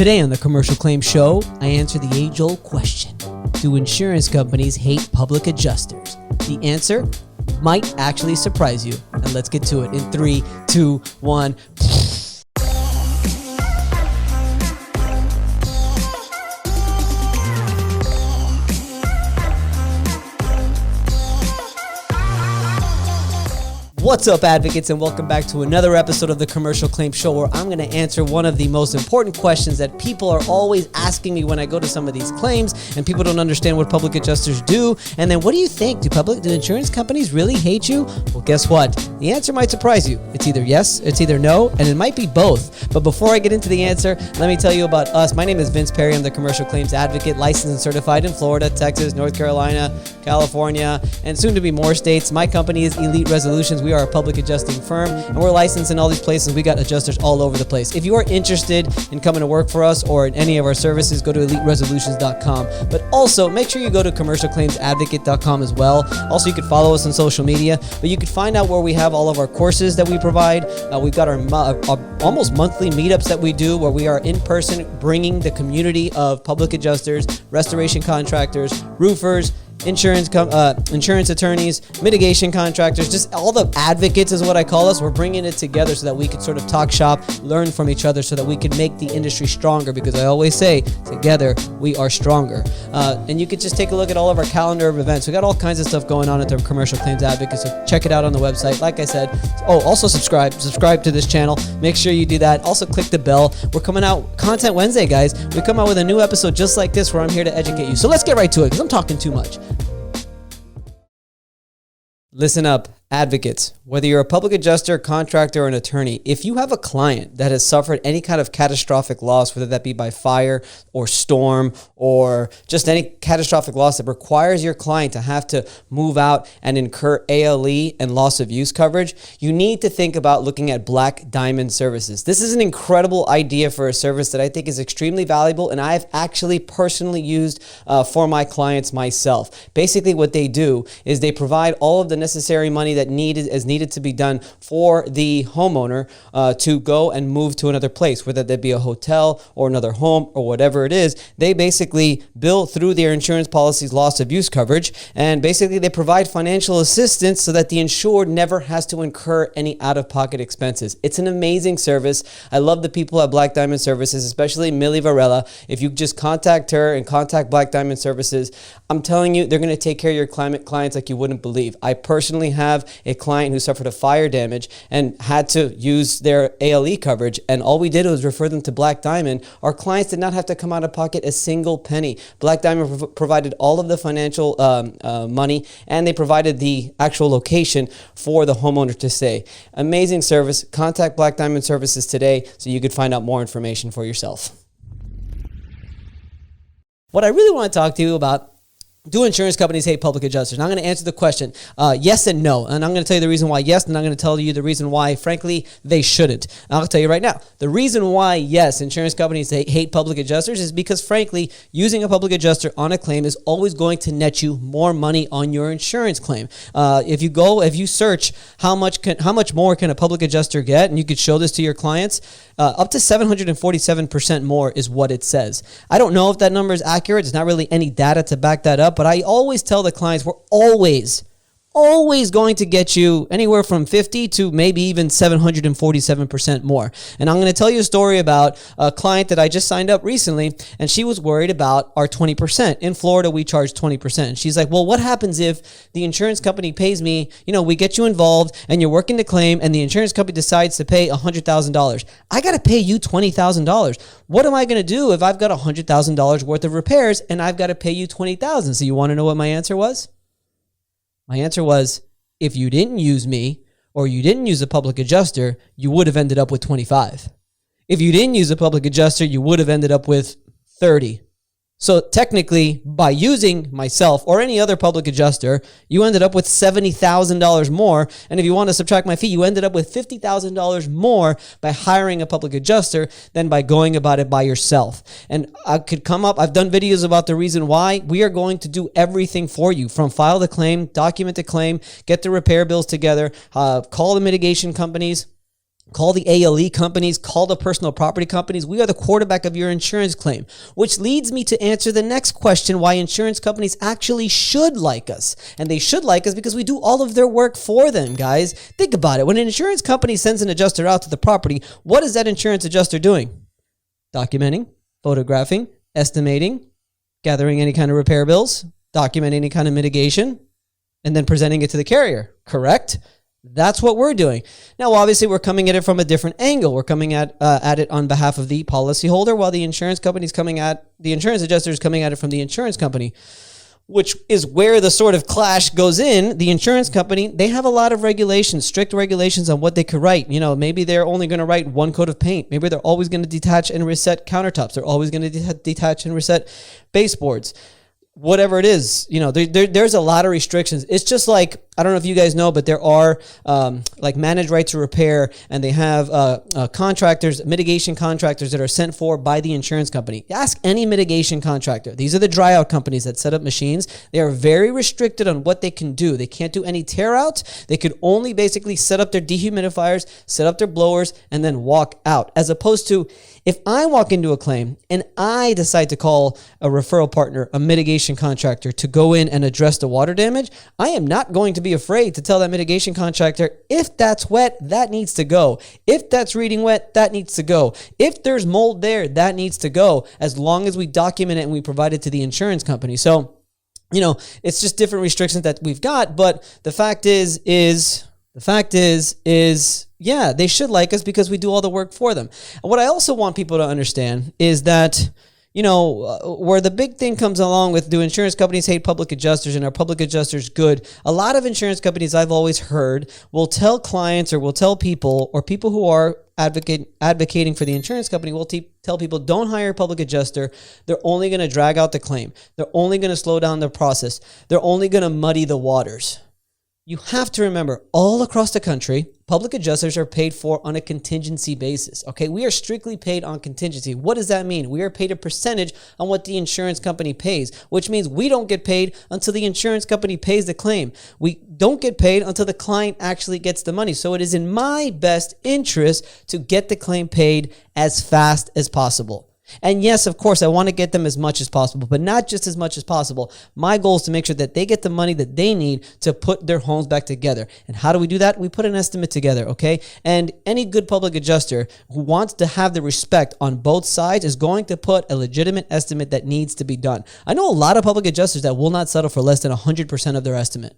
Today on the Commercial Claims Show, I answer the age-old question: do insurance companies hate public adjusters? The answer might actually surprise you. And let's get to it in 3, 2, 1. What's up, advocates, and welcome back to another episode of the Commercial Claims Show, where I'm going to answer one of the most important questions that people are always asking me when I go to some of these claims, and people don't understand what public adjusters do. And then, what do you think? Do insurance companies really hate you? Well, guess what? The answer might surprise you. It's either yes, it's either no, and it might be both. But before I get into the answer, let me tell you about us. My name is Vince Perry. I'm the Commercial Claims Advocate, licensed and certified in Florida, Texas, North Carolina, California, and soon to be more states. My company is Elite Resolutions. We are a public adjusting firm, and we're licensed in all these places. We got adjusters all over the place. If you are interested in coming to work for us or in any of our services, go to eliteresolutions.com. But also, make sure you go to commercialclaimsadvocate.com as well. Also, you can follow us on social media, but you can find out where we have all of our courses that we provide. We've got our almost monthly meetups that we do, where we are in person bringing the community of public adjusters, restoration contractors, roofers, insurance attorneys, mitigation contractors, just all the advocates is what I call us. We're bringing it together so that we could sort of talk shop, learn from each other, so that we can make the industry stronger, because I always say, together we are stronger. And you could just take a look at all of our calendar of events. We got all kinds of stuff going on at the Commercial Claims Advocate, so check it out on the website. Like I said, also subscribe to this channel. Make sure you do that. Also click the bell. We're coming out Content Wednesday, guys. We come out with a new episode just like this, where I'm here to educate you. So let's get right to it, because I'm talking too much. Listen up, advocates. Whether you're a public adjuster, contractor, or an attorney, if you have a client that has suffered any kind of catastrophic loss, whether that be by fire or storm or just any catastrophic loss that requires your client to have to move out and incur ALE and loss of use coverage, you need to think about looking at Black Diamond Services. This is an incredible idea for a service that I think is extremely valuable, and I've actually personally used for my clients myself. Basically, what they do is they provide all of the necessary money that is needed to be done for the homeowner to go and move to another place, whether that be a hotel or another home or whatever it is. They basically bill through their insurance policy's loss of use coverage, and basically they provide financial assistance so that the insured never has to incur any out-of-pocket expenses. It's an amazing service. I love the people at Black Diamond Services, especially Millie Varela. If you just contact her and contact Black Diamond Services, I'm telling you, they're going to take care of your clients like you wouldn't believe. I personally have a client who suffered a fire damage and had to use their ALE coverage, and all we did was refer them to Black Diamond. Our clients did not have to come out of pocket a single penny. Black Diamond provided all of the financial money, and they provided the actual location for the homeowner to stay. Amazing service. Contact Black Diamond Services today so you could find out more information for yourself. What I really want to talk to you about: do insurance companies hate public adjusters? And I'm going to answer the question yes and no. And I'm going to tell you the reason why yes, and I'm going to tell you the reason why, frankly, they shouldn't. And I'll tell you right now. The reason why, yes, insurance companies hate public adjusters is because, frankly, using a public adjuster on a claim is always going to net you more money on your insurance claim. If you search how much more can a public adjuster get, and you could show this to your clients, up to 747% more is what it says. I don't know if that number is accurate. There's not really any data to back that up, but I always tell the clients we're always going to get you anywhere from 50 to maybe even 747% more. And I'm going to tell you a story about a client that I just signed up recently, and she was worried about our 20%. In Florida, we charge 20%. And she's like, well, what happens if the insurance company pays me, we get you involved and you're working the claim, and the insurance company decides to pay $100,000. I got to pay you $20,000. What am I going to do if I've got $100,000 worth of repairs and I've got to pay you $20,000? So you want to know what my answer was? My answer was, if you didn't use me or you didn't use a public adjuster, you would have ended up with 25. If you didn't use a public adjuster, you would have ended up with 30. So technically, by using myself or any other public adjuster, you ended up with $70,000 more. And if you want to subtract my fee, you ended up with $50,000 more by hiring a public adjuster than by going about it by yourself. And I've done videos about the reason why. We are going to do everything for you, from file the claim, document the claim, get the repair bills together, call the mitigation companies, Call the ALE companies, call the personal property companies. We are the quarterback of your insurance claim, which leads me to answer the next question, why insurance companies actually should like us. And they should like us because we do all of their work for them, guys. Think about it. When an insurance company sends an adjuster out to the property, what is that insurance adjuster doing? Documenting, photographing, estimating, gathering any kind of repair bills, documenting any kind of mitigation, and then presenting it to the carrier, correct? That's what we're doing. Now, obviously, we're coming at it from a different angle. We're coming at it on behalf of the policyholder, while the insurance adjuster is coming at it from the insurance company, which is where the sort of clash goes in. The insurance company, they have a lot of regulations, strict regulations on what they could write. Maybe they're only going to write one coat of paint. Maybe they're always going to detach and reset countertops. They're always going to detach and reset baseboards. Whatever it is, there's a lot of restrictions. It's just like, I don't know if you guys know, but there are like managed right to repair, and they have contractors, mitigation contractors that are sent for by the insurance company. Ask any mitigation contractor. These are the dry out companies that set up machines. They are very restricted on what they can do. They can't do any tear out. They could only basically set up their dehumidifiers, set up their blowers, and then walk out. As opposed to, if I walk into a claim and I decide to call a referral partner, a mitigation contractor, to go in and address the water damage, I am not going to be afraid to tell that mitigation contractor, if that's wet, that needs to go. If that's reading wet, that needs to go. If there's mold there, that needs to go, as long as we document it and we provide it to the insurance company. So, it's just different restrictions that we've got. But the fact is, yeah, they should like us because we do all the work for them. And what I also want people to understand is that, where the big thing comes along with, do insurance companies hate public adjusters and are public adjusters good? A lot of insurance companies, I've always heard, will tell clients or will tell people, or people who are advocating for the insurance company will tell people, don't hire a public adjuster. They're only going to drag out the claim. They're only going to slow down the process. They're only going to muddy the waters. You have to remember, all across the country, public adjusters are paid for on a contingency basis. Okay, we are strictly paid on contingency. What does that mean? We are paid a percentage on what the insurance company pays, which means we don't get paid until the insurance company pays the claim. We don't get paid until the client actually gets the money. So it is in my best interest to get the claim paid as fast as possible. And yes, of course, I want to get them as much as possible, but not just as much as possible. My goal is to make sure that they get the money that they need to put their homes back together. And how do we do that? We put an estimate together, okay? And any good public adjuster who wants to have the respect on both sides is going to put a legitimate estimate that needs to be done. I know a lot of public adjusters that will not settle for less than 100% of their estimate.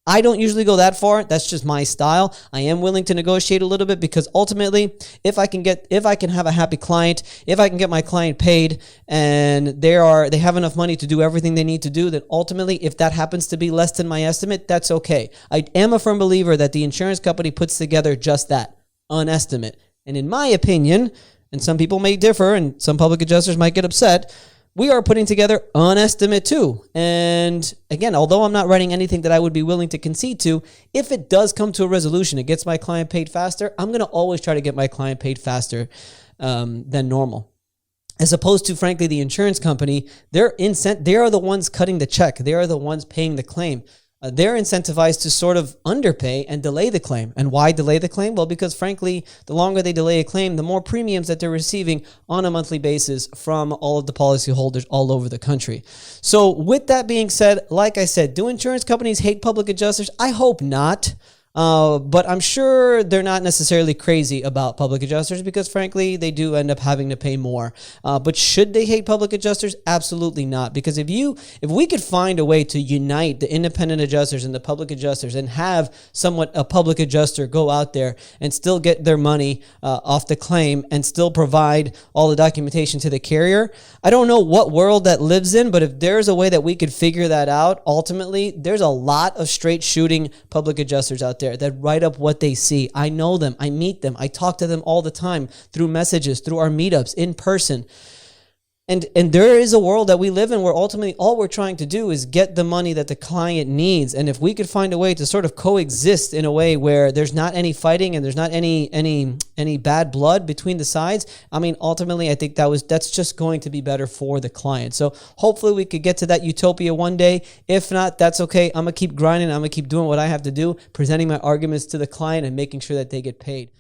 I don't usually go that far. That's just my style. I am willing to negotiate a little bit because ultimately, if I can have a happy client, if I can get my client paid and they have enough money to do everything they need to do, then ultimately, if that happens to be less than my estimate, that's okay. I am a firm believer that the insurance company puts together just that, an estimate. And in my opinion, and some people may differ and some public adjusters might get upset, we are putting together an estimate too. And again, although I'm not writing anything that I would be willing to concede to, if it does come to a resolution, it gets my client paid faster, I'm going to always try to get my client paid faster than normal. As opposed to, frankly, the insurance company, they are the ones cutting the check. They are the ones paying the claim. They're incentivized to sort of underpay and delay the claim. And why delay the claim? Well, because frankly, the longer they delay a claim, the more premiums that they're receiving on a monthly basis from all of the policyholders all over the country. So with that being said, like I said, do insurance companies hate public adjusters? I hope not. But I'm sure they're not necessarily crazy about public adjusters because, frankly, they do end up having to pay more. But should they hate public adjusters? Absolutely not. Because if we could find a way to unite the independent adjusters and the public adjusters and have somewhat a public adjuster go out there and still get their money off the claim and still provide all the documentation to the carrier, I don't know what world that lives in, but if there's a way that we could figure that out, ultimately, there's a lot of straight shooting public adjusters out there that write up what they see. I know them. I meet them. I talk to them all the time through messages, through our meetups, in person. And there is a world that we live in where ultimately all we're trying to do is get the money that the client needs. And if we could find a way to sort of coexist in a way where there's not any fighting and there's not any bad blood between the sides, I mean, ultimately, I think that's just going to be better for the client. So hopefully we could get to that utopia one day. If not, that's okay. I'm going to keep grinding. I'm going to keep doing what I have to do, presenting my arguments to the client and making sure that they get paid.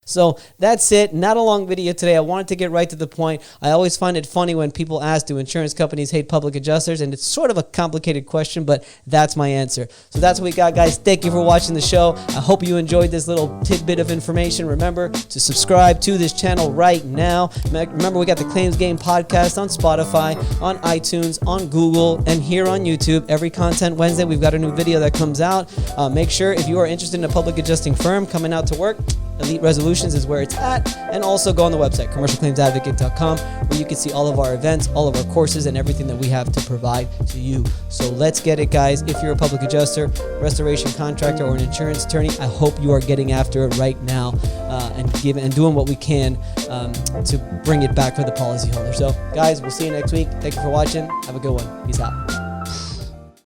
So that's it. Not a long video today. I wanted to get right to the point. I always find it funny when people ask, do insurance companies hate public adjusters? And it's sort of a complicated question, but that's my answer. So that's what we got, guys. Thank you for watching the show. I hope you enjoyed this little tidbit of information. Remember to subscribe to this channel right now. Remember, we got the Claims Game podcast on Spotify, on iTunes, on Google, and here on YouTube. Every Content Wednesday, we've got a new video that comes out. Make sure if you are interested in a public adjusting firm coming out to work, Elite Resolutions is where it's at. And also go on the website, commercialclaimsadvocate.com, where you can see all of our events, all of our courses, and everything that we have to provide to you. So let's get it, guys. If you're a public adjuster, restoration contractor, or an insurance attorney, I hope you are getting after it right now and doing what we can to bring it back for the policyholder. So, guys, we'll see you next week. Thank you for watching. Have a good one. Peace out.